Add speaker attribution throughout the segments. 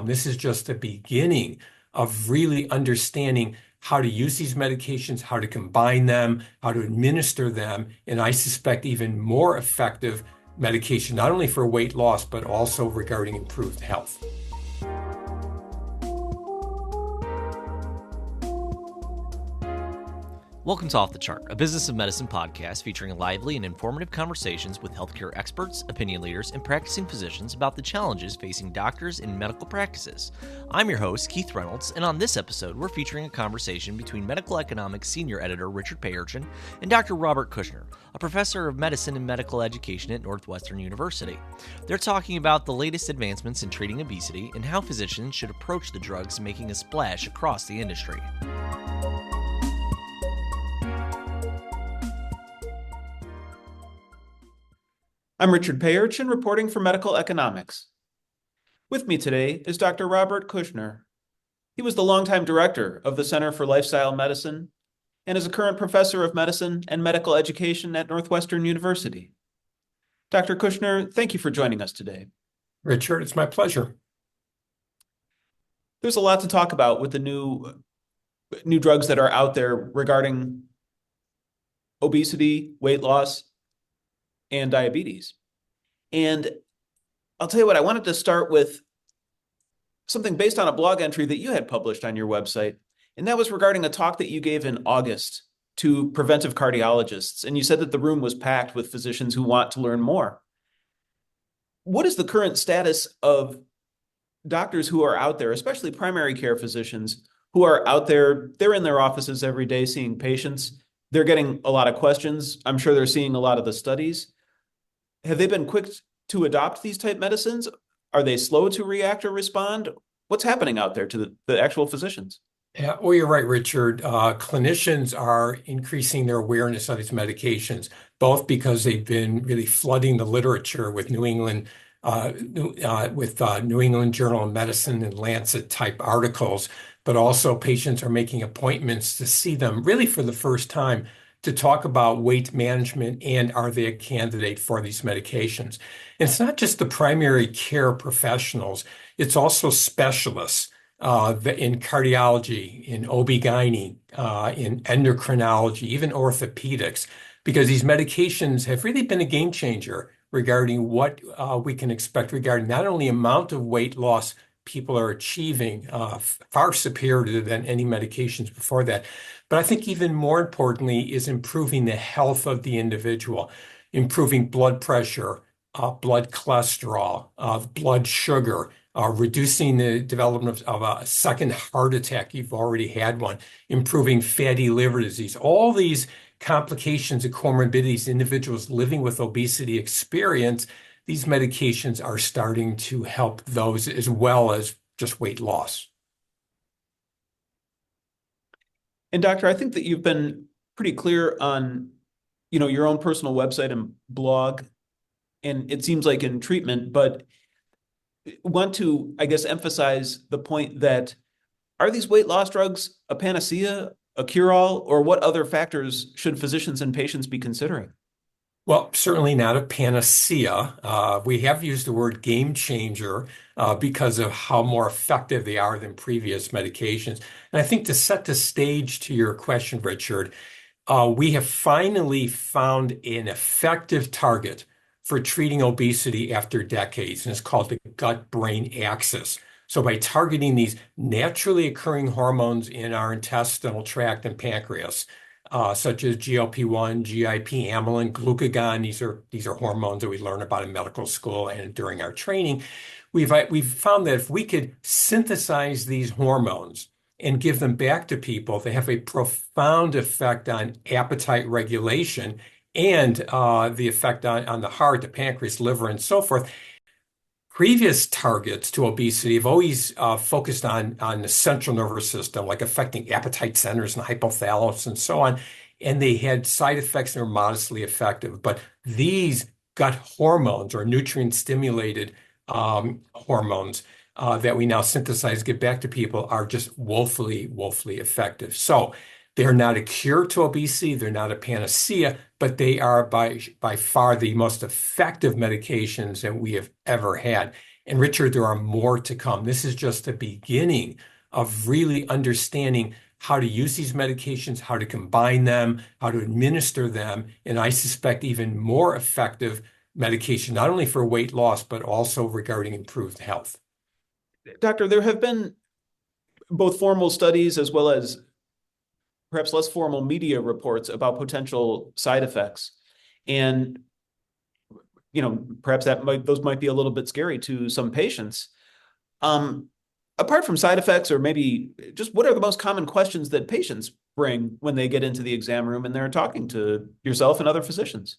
Speaker 1: This is just the beginning of really understanding how to use these medications, how to combine them, how to administer them, and I suspect even more effective medication, not only for weight loss, but also regarding improved health.
Speaker 2: Welcome to Off the Chart, a business of medicine podcast featuring lively and informative conversations with healthcare experts, opinion leaders, and practicing physicians about the challenges facing doctors in medical practices. I'm your host, Keith Reynolds, and on this episode, we're featuring a conversation between medical economics senior editor Richard Payerchin and Dr. Robert Kushner, a professor of medicine and medical education at Northwestern University. They're talking about the latest advancements in treating obesity and how physicians should approach the drugs making a splash across the industry.
Speaker 3: I'm Richard Payerchin, reporting for Medical Economics. With me today is Dr. Robert Kushner. He was the longtime director of the Center for Lifestyle Medicine and is a current professor of medicine and medical education at Northwestern University. Dr. Kushner, thank you for joining us today.
Speaker 1: Richard, it's my pleasure.
Speaker 3: There's a lot to talk about with the new drugs that are out there regarding obesity, weight loss, and diabetes. And I'll tell you what, I wanted to start with something based on a blog entry that you had published on your website, and that was regarding a talk that you gave in August to preventive cardiologists, and you said that the room was packed with physicians who want to learn more. What is the current status of doctors who are out there, especially primary care physicians, who are out there? They're in their offices every day seeing patients. They're getting a lot of questions. I'm sure they're seeing a lot of the studies. Have they been quick to adopt these type medicines? Are they slow to react or respond? What's happening out there to the actual physicians?
Speaker 1: Yeah, well, you're right, Richard. Clinicians are increasing their awareness of these medications, both because they've been really flooding the literature with New England Journal of Medicine and Lancet type articles, but also patients are making appointments to see them really for the first time to talk about weight management and are they a candidate for these medications. And it's not just the primary care professionals, it's also specialists in cardiology, in OB-GYN, in endocrinology, even orthopedics, because these medications have really been a game changer regarding what we can expect regarding not only amount of weight loss people are achieving, far superior than any medications before that. But I think even more importantly is improving the health of the individual, improving blood pressure, blood cholesterol, blood sugar, reducing the development of a second heart attack. You've already had one, improving fatty liver disease. All these complications and comorbidities individuals living with obesity experience, these medications are starting to help those as well as just weight loss.
Speaker 3: And doctor, I think that you've been pretty clear on, your own personal website and blog, and it seems like in treatment, but want to, I guess, emphasize the point that are these weight loss drugs a panacea, a cure-all, or what other factors should physicians and patients be considering?
Speaker 1: Well, certainly not a panacea. We have used the word game changer because of how more effective they are than previous medications. And I think to set the stage to your question, Richard, we have finally found an effective target for treating obesity after decades, and it's called the gut-brain axis. So by targeting these naturally occurring hormones in our intestinal tract and pancreas, such as GLP-1, GIP, amylin, glucagon. These are hormones that we learn about in medical school and during our training. We've found that if we could synthesize these hormones and give them back to people, they have a profound effect on appetite regulation and the effect on the heart, the pancreas, liver, and so forth. Previous targets to obesity have always focused on the central nervous system, like affecting appetite centers and hypothalamus and so on. And they had side effects that were modestly effective. But these gut hormones or nutrient-stimulated hormones that we now synthesize, get back to people, are just woefully, woefully effective. So they're not a cure to obesity. They're not a panacea, but they are by far the most effective medications that we have ever had. And Richard, there are more to come. This is just the beginning of really understanding how to use these medications, how to combine them, how to administer them, and I suspect even more effective medication, not only for weight loss, but also regarding improved health.
Speaker 3: Doctor, there have been both formal studies as well as perhaps less formal media reports about potential side effects. And, perhaps those might be a little bit scary to some patients. Apart from side effects, or maybe just what are the most common questions that patients bring when they get into the exam room and they're talking to yourself and other physicians?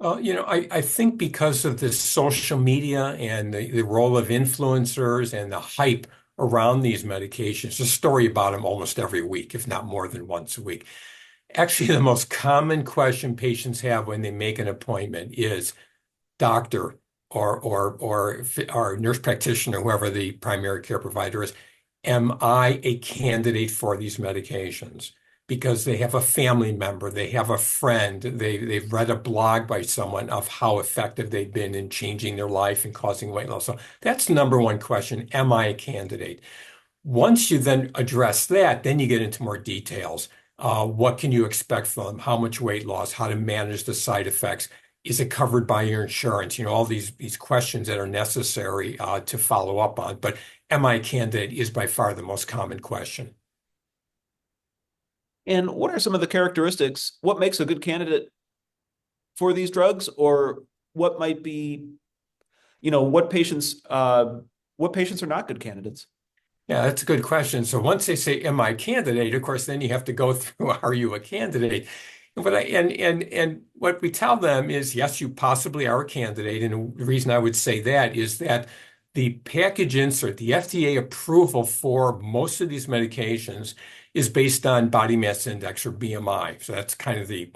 Speaker 1: I think because of the social media and the role of influencers and the hype around these medications, there's a story about them almost every week, if not more than once a week. Actually, the most common question patients have when they make an appointment is, doctor or nurse practitioner, whoever the primary care provider is, am I a candidate for these medications? Because they have a family member, they have a friend, they've read a blog by someone of how effective they've been in changing their life and causing weight loss. So that's the number one question. Am I a candidate? Once you then address that, then you get into more details. What can you expect from them? How much weight loss? How to manage the side effects? Is it covered by your insurance? All these questions that are necessary to follow up on. But am I a candidate is by far the most common question.
Speaker 3: And what are some of the characteristics? What makes a good candidate for these drugs, or what might be, what patients are not good candidates?
Speaker 1: Yeah, that's a good question. So once they say, "Am I a candidate?" Of course, then you have to go through, "Are you a candidate?" And what we tell them is, yes, you possibly are a candidate. And the reason I would say that is that the package insert, the FDA approval for most of these medications is based on body mass index or BMI. So that's kind of the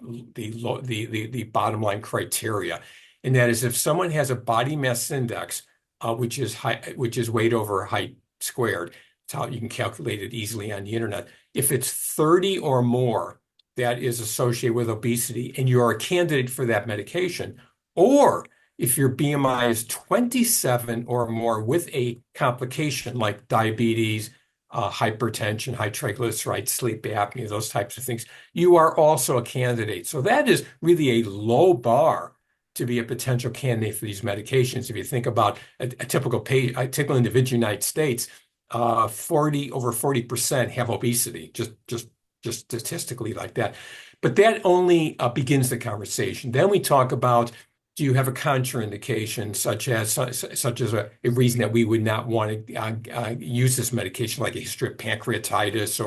Speaker 1: bottom line criteria. And that is if someone has a body mass index, which is weight over height squared. It's how you can calculate it easily on the internet. If it's 30 or more, that is associated with obesity, and you're a candidate for that medication. Or if your BMI is 27 or more with a complication like diabetes, hypertension, high triglycerides, sleep apnea, those types of things, you are also a candidate. So that is really a low bar to be a potential candidate for these medications. If you think about a typical individual in the United States, over 40% have obesity, just statistically like that. But that only begins the conversation. Then we talk about, do you have a contraindication, such as a reason that we would not want to use this medication, like a history of pancreatitis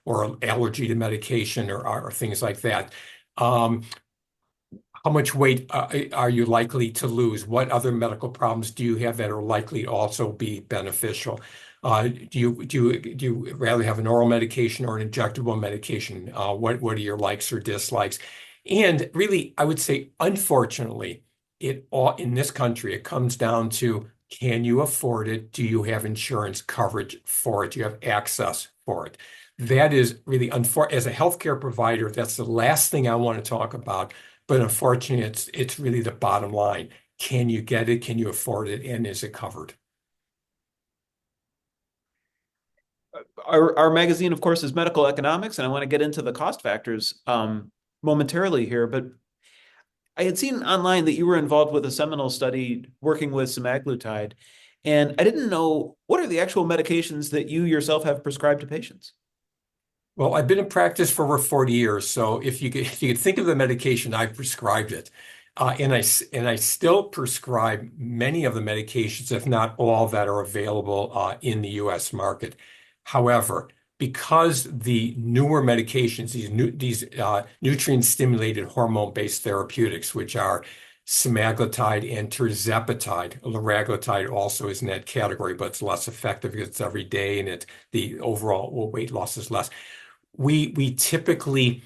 Speaker 1: or allergy to medication or things like that. How much weight are you likely to lose? What other medical problems do you have that are likely to also be beneficial? Do you rather have an oral medication or an injectable medication? What are your likes or dislikes? And really, I would say, unfortunately, in this country, it comes down to, can you afford it? Do you have insurance coverage for it? Do you have access for it? That is really, as a healthcare provider, that's the last thing I want to talk about. But unfortunately, it's really the bottom line. Can you get it? Can you afford it? And is it covered?
Speaker 3: Our magazine, of course, is Medical Economics, and I want to get into the cost factors momentarily here. But I had seen online that you were involved with a seminal study working with semaglutide, and I didn't know, what are the actual medications that you yourself have prescribed to patients?
Speaker 1: Well, I've been in practice for over 40 years, so if you could think of the medication, I've prescribed it. And I still prescribe many of the medications, if not all, that are available in the U.S. market. However, because the newer medications, these nutrient-stimulated hormone-based therapeutics, which are semaglutide and tirzepatide, liraglutide also is in that category, but it's less effective because it's every day and the overall weight loss is less. We typically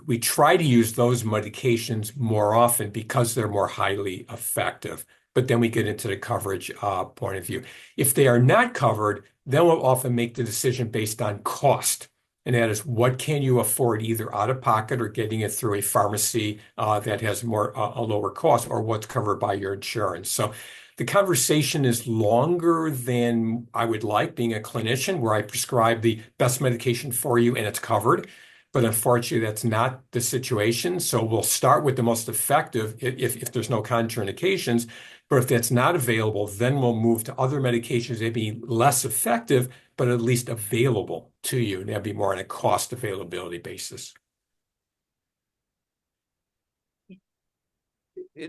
Speaker 1: we try to use those medications more often because they're more highly effective. But then we get into the coverage point of view. If they are not covered, then we'll often make the decision based on cost. And that is, what can you afford either out of pocket or getting it through a pharmacy that has a lower cost, or what's covered by your insurance. So The conversation is longer than I would like being a clinician, where I prescribe the best medication for you and it's covered. But unfortunately, that's not the situation. So we'll start with the most effective if there's no contraindications. But if that's not available, then we'll move to other medications that be less effective, but at least available to you. And that'd be more on a cost availability basis.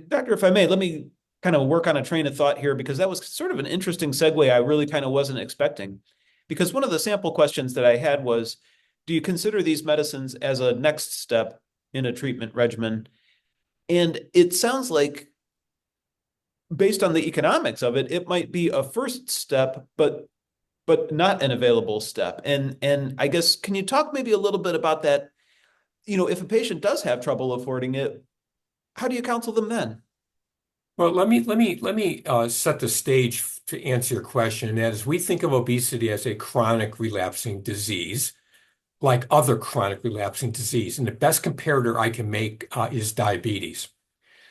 Speaker 3: Doctor, if I may, let me kind of work on a train of thought here, because that was sort of an interesting segue I really kind of wasn't expecting. Because one of the sample questions that I had was, do you consider these medicines as a next step in a treatment regimen? And it sounds like, based on the economics of it, it might be a first step, but not an available step. And I guess, can you talk maybe a little bit about that? If a patient does have trouble affording it, how do you counsel them then?
Speaker 1: Well, let me set the stage to answer your question. And that is, we think of obesity as a chronic relapsing disease, like other chronic relapsing disease. And the best comparator I can make is diabetes.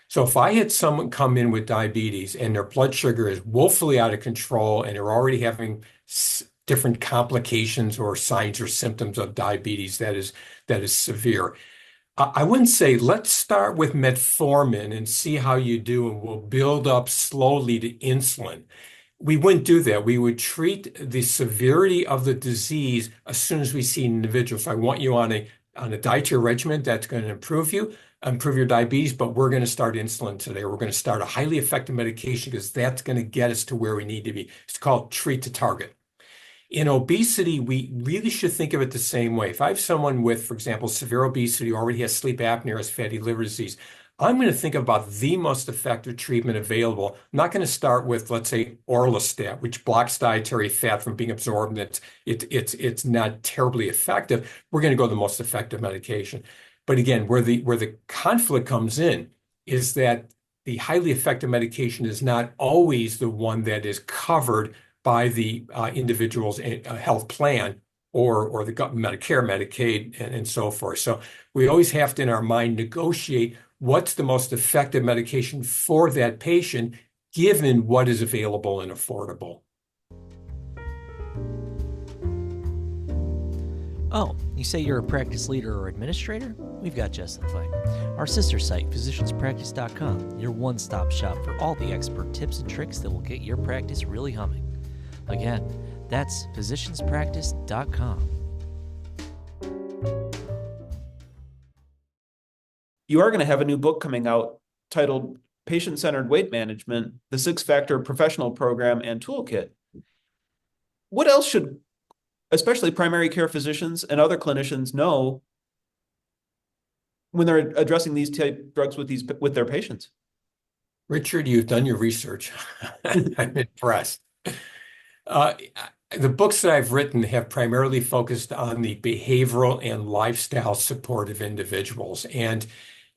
Speaker 1: So if I had someone come in with diabetes and their blood sugar is woefully out of control and they're already having different complications or signs or symptoms of diabetes that is severe, I wouldn't say let's start with metformin and see how you do, and we'll build up slowly to insulin. We wouldn't do that. We would treat the severity of the disease as soon as we see an individual. So I want you on a dietary regimen that's going to improve your diabetes, but we're going to start insulin today. We're going to start a highly effective medication because that's going to get us to where we need to be. It's called treat to target. In obesity, we really should think of it the same way. If I have someone with, for example, severe obesity, already has sleep apnea, or has fatty liver disease, I'm going to think about the most effective treatment available. I'm not going to start with, let's say, orlistat, which blocks dietary fat from being absorbed, and it's not terribly effective. We're going to go the most effective medication. But again, where the conflict comes in is that the highly effective medication is not always the one that is covered by the individual's health plan or the Medicare, Medicaid, and so forth. So we always have to, in our mind, negotiate what's the most effective medication for that patient, given what is available and affordable.
Speaker 2: Oh, you say you're a practice leader or administrator? We've got just the thing. Our sister site, physicianspractice.com, your one-stop shop for all the expert tips and tricks that will get your practice really humming. Again, that's physicianspractice.com.
Speaker 3: You are going to have a new book coming out titled Patient-Centered Weight Management, the Six-Factor Professional Program and Toolkit. What else should, especially primary care physicians and other clinicians, know when they're addressing these type drugs with their patients?
Speaker 1: Richard, you've done your research. I'm impressed. The books that I've written have primarily focused on the behavioral and lifestyle support of individuals. And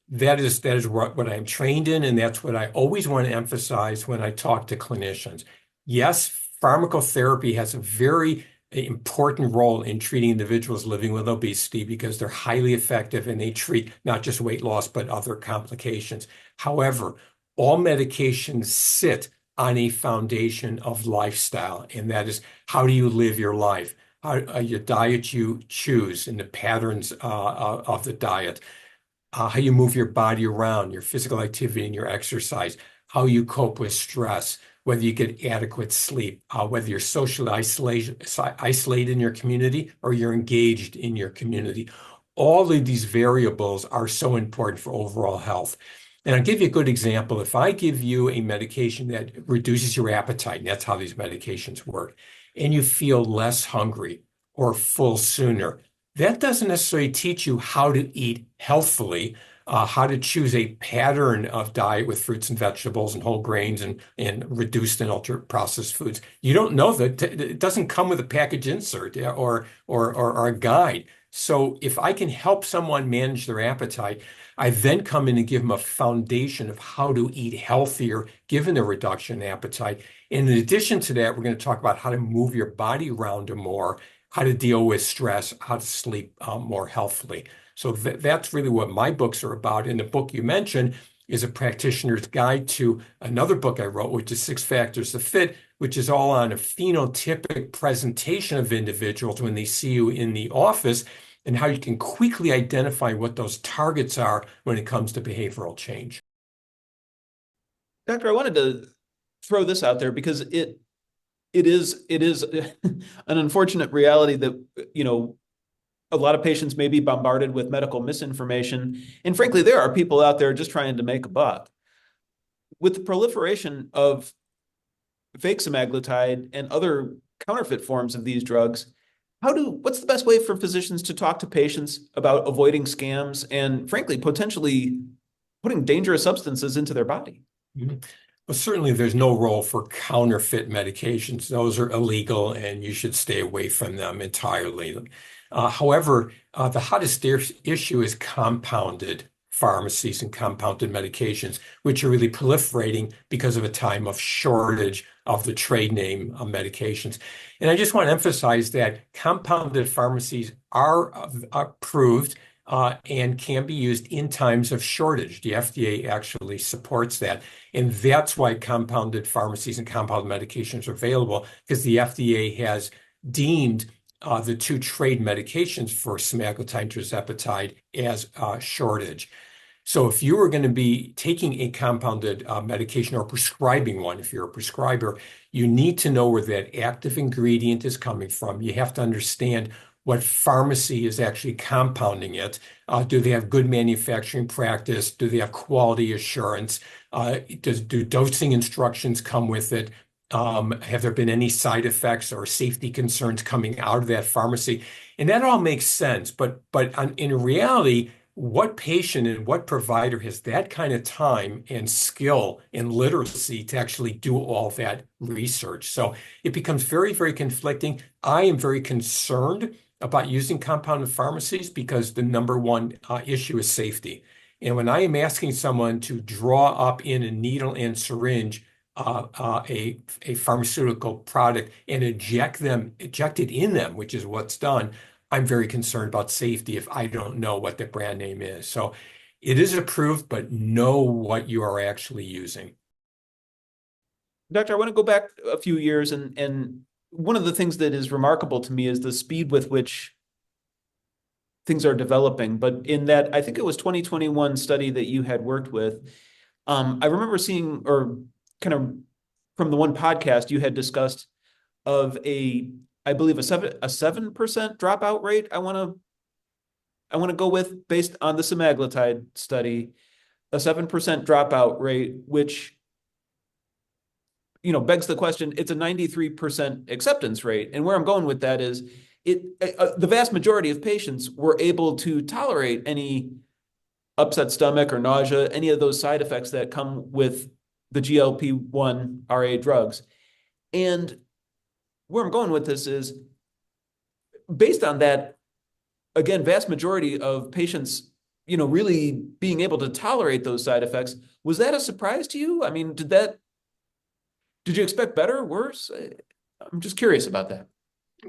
Speaker 1: that is what I'm trained in, and that's what I always want to emphasize when I talk to clinicians. Yes, pharmacotherapy has a very important role in treating individuals living with obesity because they're highly effective and they treat not just weight loss, but other complications. However, all medications sit on a foundation of lifestyle, and that is, how do you live your life? Your diet you choose and the patterns of the diet, how you move your body around, your physical activity and your exercise, how you cope with stress, whether you get adequate sleep, whether you're socially isolated in your community or you're engaged in your community. All of these variables are so important for overall health. And I'll give you a good example. If I give you a medication that reduces your appetite, and that's how these medications work, and you feel less hungry or full sooner, that doesn't necessarily teach you how to eat healthfully, how to choose a pattern of diet with fruits and vegetables and whole grains and reduced and ultra processed foods. You don't know that. It doesn't come with a package insert or a guide. So if I can help someone manage their appetite, I then come in and give them a foundation of how to eat healthier, given the reduction in appetite. And in addition to that, we're going to talk about how to move your body around more, how to deal with stress, how to sleep more healthfully. So that's really what my books are about. In the book you mentioned, is a practitioner's guide to another book I wrote, which is Six Factors of Fit, which is all on a phenotypic presentation of individuals when they see you in the office and how you can quickly identify what those targets are when it comes to behavioral change.
Speaker 3: Doctor, I wanted to throw this out there because it is an unfortunate reality that, a lot of patients may be bombarded with medical misinformation. And frankly, there are people out there just trying to make a buck. With the proliferation of fake semaglutide and other counterfeit forms of these drugs, what's the best way for physicians to talk to patients about avoiding scams and, frankly, potentially putting dangerous substances into their body?
Speaker 1: Mhm. Well, certainly there's no role for counterfeit medications. Those are illegal and you should stay away from them entirely. However, the hottest issue is compounded pharmacies and compounded medications, which are really proliferating because of a time of shortage of the trade name medications. And I just want to emphasize that compounded pharmacies are approved and can be used in times of shortage. The FDA actually supports that. And that's why compounded pharmacies and compounded medications are available, because the FDA has deemed the two trade medications for semaglutide and tirzepatide as shortage. So if you are going to be taking a compounded medication or prescribing one, if you're a prescriber, you need to know where that active ingredient is coming from. You have to understand what pharmacy is actually compounding it. Do they have good manufacturing practice? Do they have quality assurance? Do dosing instructions come with it? Have there been any side effects or safety concerns coming out of that pharmacy? And that all makes sense. But in reality, what patient and what provider has that kind of time and skill and literacy to actually do all that research? So it becomes very, very conflicting. I am very concerned about using compounded pharmacies because the number one issue is safety. And when I am asking someone to draw up in a needle and syringe a pharmaceutical product and inject it in them, which is what's done, I'm very concerned about safety if I don't know what the brand name is. So it is approved, but know what you are actually using.
Speaker 3: Doctor, I want to go back a few years, and one of the things that is remarkable to me is the speed with which things are developing. But in that, I think it was 2021 study that you had worked with, I remember seeing, or kind of from the one podcast you had discussed, of I believe a 7% dropout rate. I want to go with, based on the semaglutide study, a 7% dropout rate, which begs the question. It's a 93% acceptance rate, and where I'm going with that is the vast majority of patients were able to tolerate any upset stomach or nausea, any of those side effects that come with the GLP-1 RA drugs. And where I'm going with this is, based on that, again, vast majority of patients, really being able to tolerate those side effects, was that a surprise to you? I mean, did you expect better, worse? I'm just curious about that.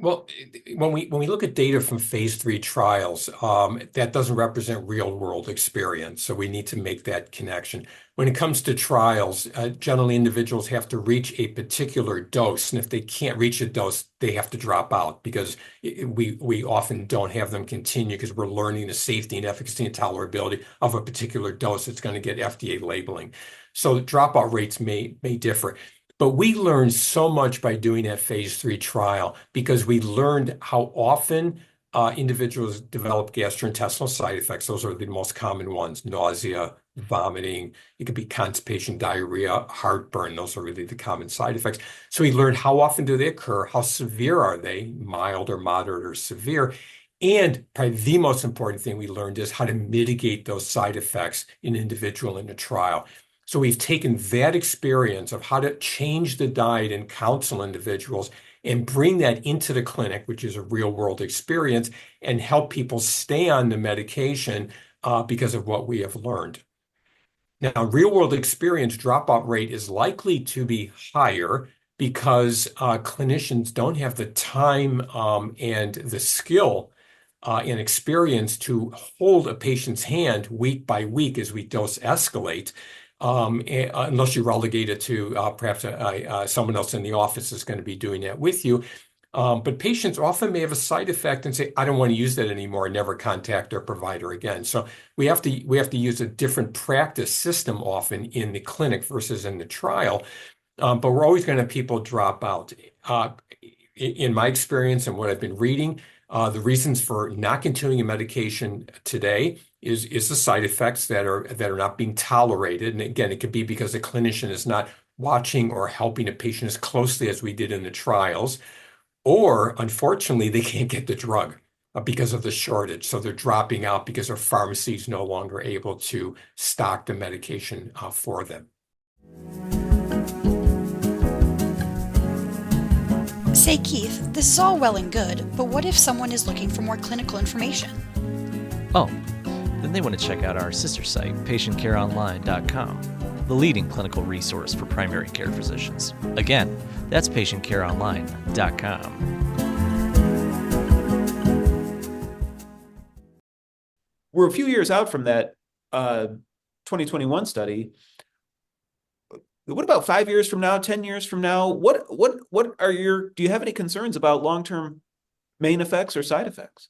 Speaker 1: Well, when we look at data from phase 3 trials, that doesn't represent real world experience. So we need to make that connection. When it comes to trials, generally individuals have to reach a particular dose. And if they can't reach a dose, they have to drop out because we often don't have them continue because we're learning the safety and efficacy and tolerability of a particular dose that's going to get FDA labeling. So dropout rates may differ. But we learned so much by doing that phase 3 trial because we learned how often individuals develop gastrointestinal side effects. Those are the most common ones: nausea, vomiting. It could be constipation, diarrhea, heartburn. Those are really the common side effects. So we learned how often do they occur, how severe are they, mild or moderate or severe. And probably the most important thing we learned is how to mitigate those side effects in an individual in a trial. So we've taken that experience of how to change the diet and counsel individuals and bring that into the clinic, which is a real world experience, and help people stay on the medication because of what we have learned. Now, real world experience dropout rate is likely to be higher because clinicians don't have the time and the skill and experience to hold a patient's hand week by week as we dose escalate, unless you relegate it to perhaps someone else in the office is going to be doing that with you. But patients often may have a side effect and say, I don't want to use that anymore, and never contact their provider again. So we have to use a different practice system often in the clinic versus in the trial. But we're always going to have people drop out. In my experience and what I've been reading, the reasons for not continuing a medication today is the side effects that are not being tolerated. And again, it could be because the clinician is not watching or helping a patient as closely as we did in the trials. Or unfortunately, they can't get the drug because of the shortage. So they're dropping out because their pharmacy is no longer able to stock the medication for them.
Speaker 4: Say, Keith, this is all well and good, but what if someone is looking for more clinical information?
Speaker 2: Oh, then they want to check out our sister site, patientcareonline.com, the leading clinical resource for primary care physicians. Again, that's patientcareonline.com.
Speaker 3: We're a few years out from that 2021 study. What about 5 years from now, 10 years from now? What are do you have any concerns about long-term main effects or side effects?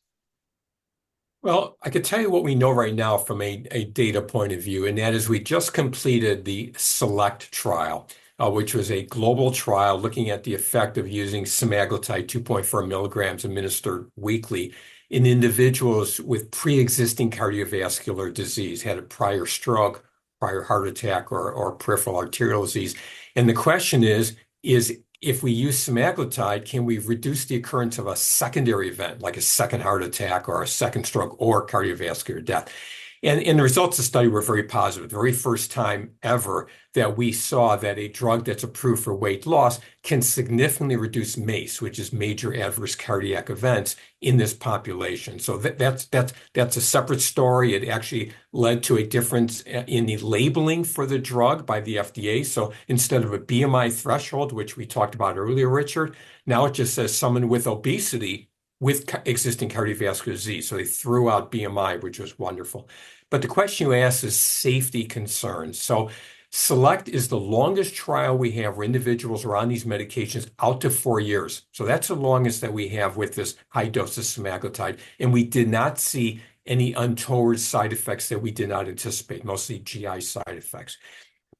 Speaker 1: Well, I could tell you what we know right now from a data point of view, and that is we just completed the SELECT trial, which was a global trial looking at the effect of using semaglutide 2.4 milligrams administered weekly in individuals with pre-existing cardiovascular disease, had a prior stroke, prior heart attack, or peripheral arterial disease. And the question is if we use semaglutide, can we reduce the occurrence of a secondary event, like a second heart attack or a second stroke or cardiovascular death? And the results of the study were very positive. The very first time ever that we saw that a drug that's approved for weight loss can significantly reduce MACE, which is major adverse cardiac events, in this population. So that's a separate story. It actually led to a difference in the labeling for the drug by the FDA. So instead of a BMI threshold, which we talked about earlier, Richard, now it just says someone with obesity with existing cardiovascular disease. So they threw out BMI, which was wonderful. But the question you asked is safety concerns. So SELECT is the longest trial we have where individuals are on these medications out to 4 years. So that's the longest that we have with this high dose of semaglutide. And we did not see any untoward side effects that we did not anticipate, mostly GI side effects.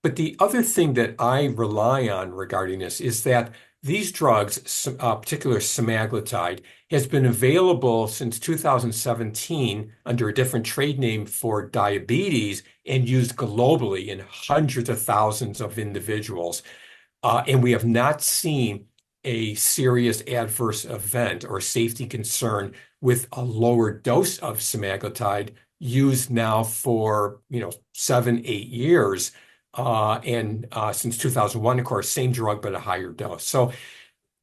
Speaker 1: But the other thing that I rely on regarding this is that these drugs, particular semaglutide, has been available since 2017 under a different trade name for diabetes and used globally in hundreds of thousands of individuals. And we have not seen a serious adverse event or safety concern with a lower dose of semaglutide used now for 7, 8 years. And since 2001, of course, same drug, but a higher dose. So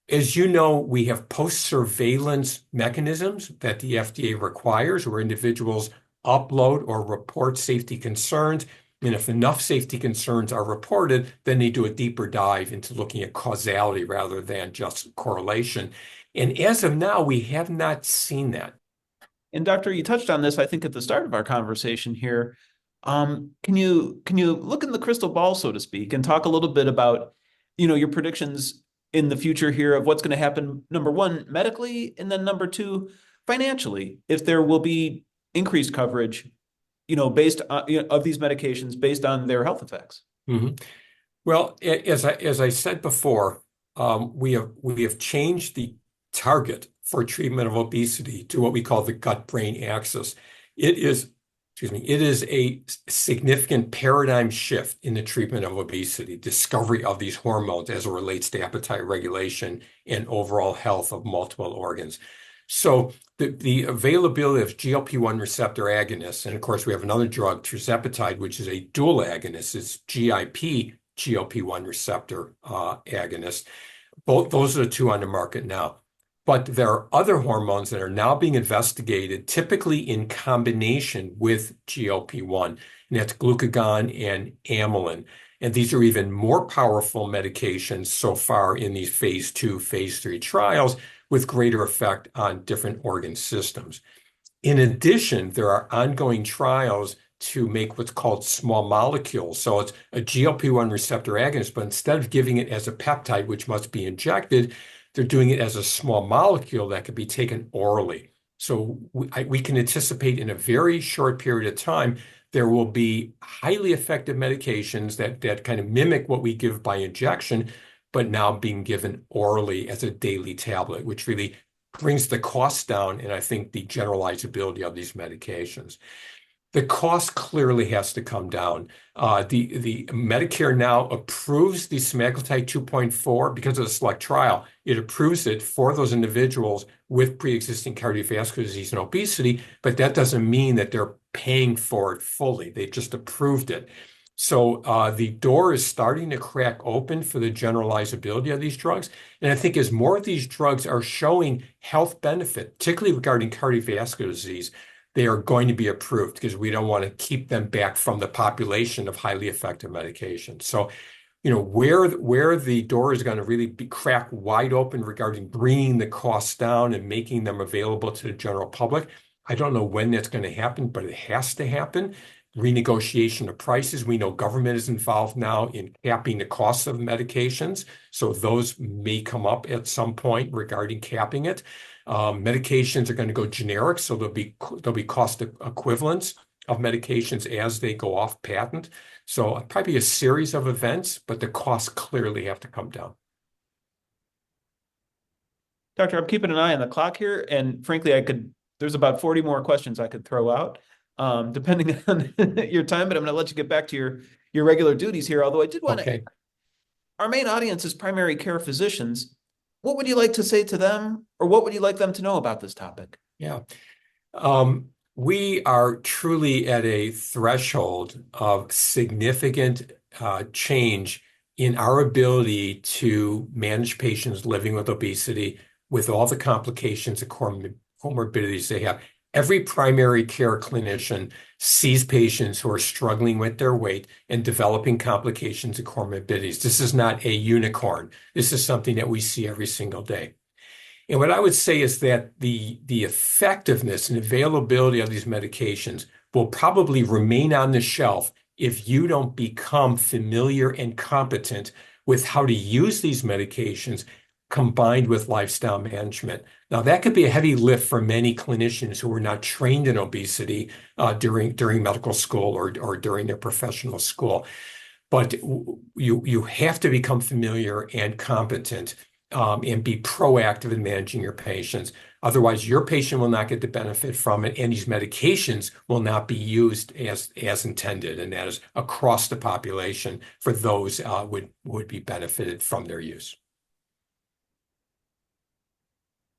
Speaker 1: as you know, we have post-surveillance mechanisms that the FDA requires where individuals upload or report safety concerns. And if enough safety concerns are reported, then they do a deeper dive into looking at causality rather than just correlation. And as of now, we have not seen that.
Speaker 3: And Doctor, you touched on this, I think, at the start of our conversation here. Can you look in the crystal ball, so to speak, and talk a little bit about, your predictions in the future here of what's going to happen, number one, medically, and then number two, financially, if there will be increased coverage, based on, of these medications based on their health effects?
Speaker 1: Mm-hmm. Well, as I said before, we have changed the target for treatment of obesity to what we call the gut-brain axis. It is a significant paradigm shift in the treatment of obesity, discovery of these hormones as it relates to appetite regulation and overall health of multiple organs. So the availability of GLP-1 receptor agonists, and of course we have another drug, tirzepatide, which is a dual agonist. It's GIP GLP-1 receptor agonist. Both those are the two on the market now. But there are other hormones that are now being investigated, typically in combination with GLP-1, and that's glucagon and amylin. And these are even more powerful medications so far in these phase 2, phase 3 trials with greater effect on different organ systems. In addition, there are ongoing trials to make what's called small molecules. So it's a GLP-1 receptor agonist, but instead of giving it as a peptide, which must be injected, they're doing it as a small molecule that could be taken orally. So we can anticipate in a very short period of time, there will be highly effective medications that kind of mimic what we give by injection, but now being given orally as a daily tablet, which really brings the cost down and I think the generalizability of these medications. The cost clearly has to come down. The Medicare now approves the semaglutide 2.4 because of the SELECT trial. It approves it for those individuals with pre-existing cardiovascular disease and obesity, but that doesn't mean that they're paying for it fully. They just approved it. So the door is starting to crack open for the generalizability of these drugs. And I think as more of these drugs are showing health benefit, particularly regarding cardiovascular disease, they are going to be approved because we don't want to keep them back from the population of highly effective medications. So, where the door is going to really be cracked wide open regarding bringing the costs down and making them available to the general public, I don't know when that's going to happen, but it has to happen. Renegotiation of prices. We know government is involved now in capping the costs of medications. So those may come up at some point regarding capping it. Medications are going to go generic, so there'll be cost equivalents of medications as they go off patent. So probably a series of events, but the costs clearly have to come down.
Speaker 3: Doctor, I'm keeping an eye on the clock here, and frankly, there's about 40 more questions I could throw out, depending on your time, but I'm going to let you get back to your regular duties here. Although I did want to, our main audience is primary care physicians. What would you like to say to them, or what would you like them to know about this topic?
Speaker 1: Yeah. We are truly at a threshold of significant change in our ability to manage patients living with obesity with all the complications and comorbidities they have. Every primary care clinician sees patients who are struggling with their weight and developing complications and comorbidities. This is not a unicorn. This is something that we see every single day. And what I would say is that the effectiveness and availability of these medications will probably remain on the shelf if you don't become familiar and competent with how to use these medications combined with lifestyle management. Now, that could be a heavy lift for many clinicians who were not trained in obesity during medical school or during their professional school. But you have to become familiar and competent and be proactive in managing your patients. Otherwise, your patient will not get the benefit from it, and these medications will not be used as intended, and that is across the population for those would be benefited from their use.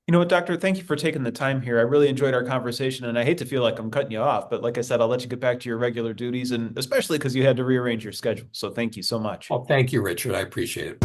Speaker 3: You know what, Doctor, thank you for taking the time here. I really enjoyed our conversation, and I hate to feel like I'm cutting you off, but like I said, I'll let you get back to your regular duties, and especially because you had to rearrange your schedule. So thank you so much.
Speaker 1: Oh, thank you, Richard. I appreciate it.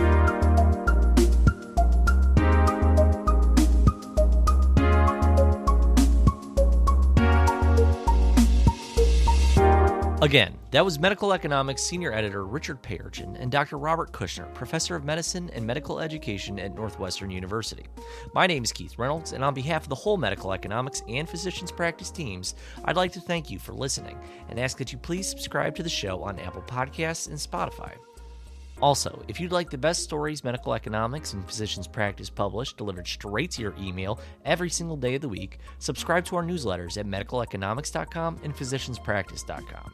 Speaker 2: Again, that was Medical Economics Senior Editor Richard Payerchin and Dr. Robert Kushner, Professor of Medicine and Medical Education at Northwestern University. My name is Keith Reynolds, and on behalf of the whole Medical Economics and Physicians Practice teams, I'd like to thank you for listening and ask that you please subscribe to the show on Apple Podcasts and Spotify. Also, if you'd like the best stories Medical Economics and Physicians Practice publish delivered straight to your email every single day of the week, subscribe to our newsletters at medicaleconomics.com and physicianspractice.com.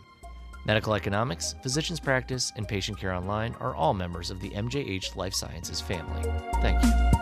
Speaker 2: Medical Economics, Physicians Practice, and Patient Care Online are all members of the MJH Life Sciences family. Thank you.